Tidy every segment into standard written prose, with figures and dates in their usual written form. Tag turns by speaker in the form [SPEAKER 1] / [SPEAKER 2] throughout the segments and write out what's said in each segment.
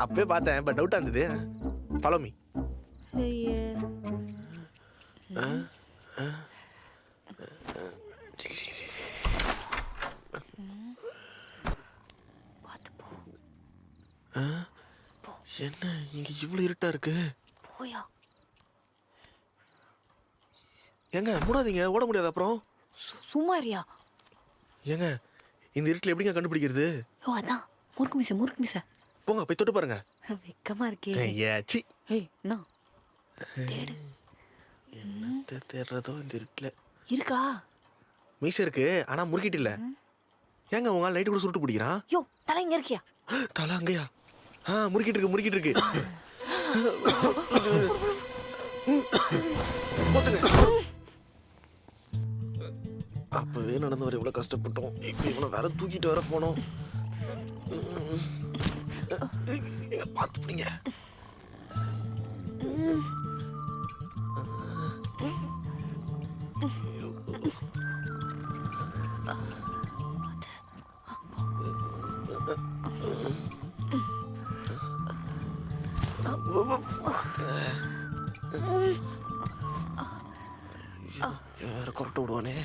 [SPEAKER 1] அப்பவே பார்த்தேன், பட் டவுட்டா இருந்தது. Follow me. என்ன இங்க இவ்வளவு இருட்டா இருக்கு?
[SPEAKER 2] போயா.
[SPEAKER 1] ஏங்க மூடாதீங்க, ஓட முடியாது அப்புறம்.
[SPEAKER 2] சும்மா இருயா.
[SPEAKER 1] ஏங்க இந்த இருட்டில் எப்படிங்க கண்டுபிடிக்கிறது?
[SPEAKER 2] ஓ அதான் முறுக்கு மிச.
[SPEAKER 1] போங்க போய் தொட்டு பாருங்க.
[SPEAKER 2] வெக்கமா இருக்கே.
[SPEAKER 1] ஏச்சி.
[SPEAKER 2] ஏய் என்ன தேடு.
[SPEAKER 1] என்ன தேடுறதோ இந்த இருட்டில்.
[SPEAKER 2] இருக்கா?
[SPEAKER 1] மீச இருக்கு, ஆனா முறுக்கிட்டு இல்ல. ஏங்க உங்க லைட் கூட சுருட்டு பிடிக்கிறான்?
[SPEAKER 2] யோ தலை இங்க இருக்கியா?
[SPEAKER 1] தலை அங்கயா? முறுக்கிட்டு இருக்கு. அப்பவே நடந்து வர இவ்வளவு கஷ்டப்பட்டோம். இப்ப இவனை வேற தூக்கிட்டு வர போனோம். பார்த்து பிடிங்க. வேற கொரட்டை விடுவானே.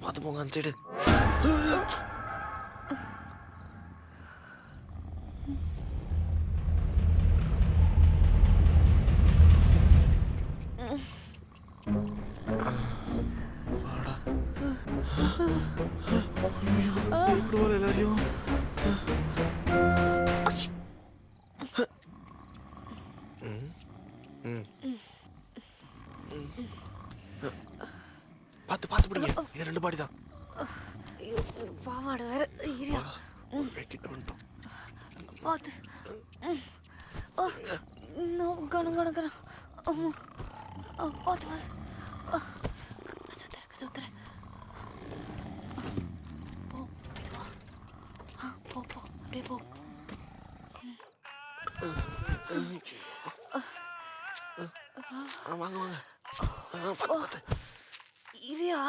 [SPEAKER 1] பார்த்து போங்க அந்த சைடு. எல்லாரையும் பார்த்து பிடிங்க. ரெண்டு பாடி தான்.
[SPEAKER 2] பாவாடை வேற ஏரியா. பார்த்து இன்னும் கணக்குறேன். பார்த்து கதவு தர. போ அப்படியே போ.
[SPEAKER 1] வாங்க பார்த்து.
[SPEAKER 2] இரியா.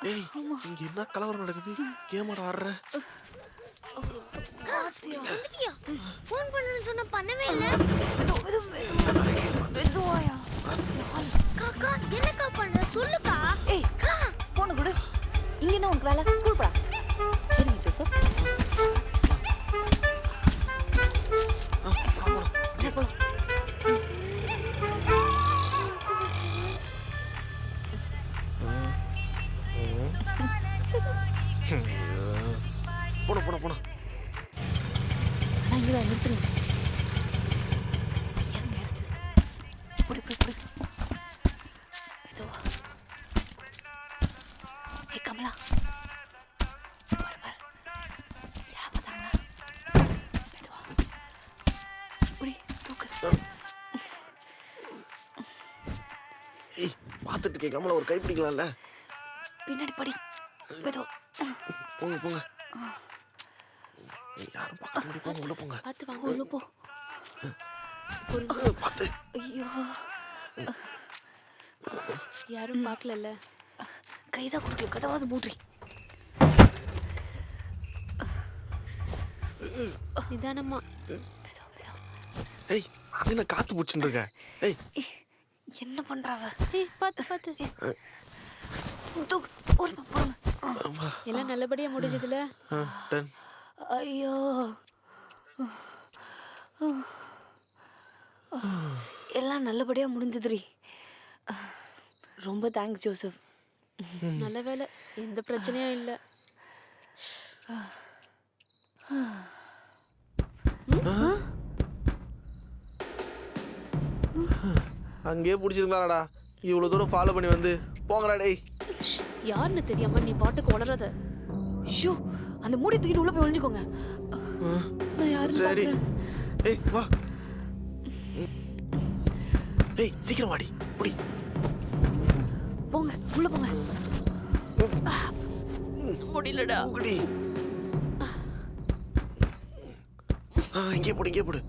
[SPEAKER 1] ஏய் இங்க என்ன கலவரம் நடக்குது? கேமரா ஆடுற.
[SPEAKER 3] ஃபோன் பண்ணனும் சொன்னா பண்ணவே இல்ல.
[SPEAKER 2] மெதுவாயா.
[SPEAKER 3] காக்கா என்னக்கா பண்ற? சொல்லுக்கா.
[SPEAKER 2] ஏய் போன் கொடு. இங்க என்ன உனக்கு வேலை? ஸ்கூல் போடா. சரிங்க ஜோசப்.
[SPEAKER 1] போன
[SPEAKER 2] இங்க நிறுத்துங்க. எங்க இருக்கு? புடி. இதுவா? ஏய் கமலா. பாரு. யாரா பார்த்தாங்க? இதுவா? புடி தூக்கு.
[SPEAKER 1] ஏய் பார்த்துட்டு இருக்கே கமலா, ஒரு கை பிடிக்கலாம்ல?
[SPEAKER 2] பின்னாடி படி. மெதுவா.
[SPEAKER 1] போங்க. யாரும் பார்க்க முடியும். போங்க உள்ள போங்க.
[SPEAKER 2] பார்த்து வாங்க உள்ள போ.
[SPEAKER 1] பார்த்து.
[SPEAKER 2] ஐயோ
[SPEAKER 4] யாரும் பார்க்கலல்ல.
[SPEAKER 2] கைதா கொடுக்கல. கதவாது மூட்ரி.
[SPEAKER 4] நிதானமா.
[SPEAKER 1] ஏய் அங்க காத்து பூச்சின்னு இருக்க. ஏய்
[SPEAKER 2] என்ன பண்றாவ?
[SPEAKER 4] ஏய் பார்த்து.
[SPEAKER 2] தூக்கு. போறோம்.
[SPEAKER 4] எல்லாம் நல்லபடியா முடிஞ்சதுல.
[SPEAKER 2] ஐயோ எல்லாம் நல்லபடியா முடிஞ்சதுரி. ரொம்ப தேங்க்ஸ் ஜோசப்.
[SPEAKER 4] நல்ல வேலை, எந்த பிரச்சனையும் இல்லை.
[SPEAKER 1] அங்கேயே பிடிச்சிருக்கலாம்டா. இவ்வளவு தூரம் ஃபாலோ பண்ணி வந்து போங்கடா டேய்.
[SPEAKER 4] யாருன்னு தெரியாம நீ பாட்டுக்கு உளறத.
[SPEAKER 2] ஐயோ அந்த மூடி தூக்கிட்டு உள்ள போய் ஒளிஞ்சுக்கோங்க. நான் யாரும்
[SPEAKER 1] சரி. ஏய் வா. ஏய் சீக்கிரம் வாடி. புடி.
[SPEAKER 2] போங்க உள்ள போங்க.
[SPEAKER 4] முடியலடா.
[SPEAKER 1] புடி. இங்கே போடு.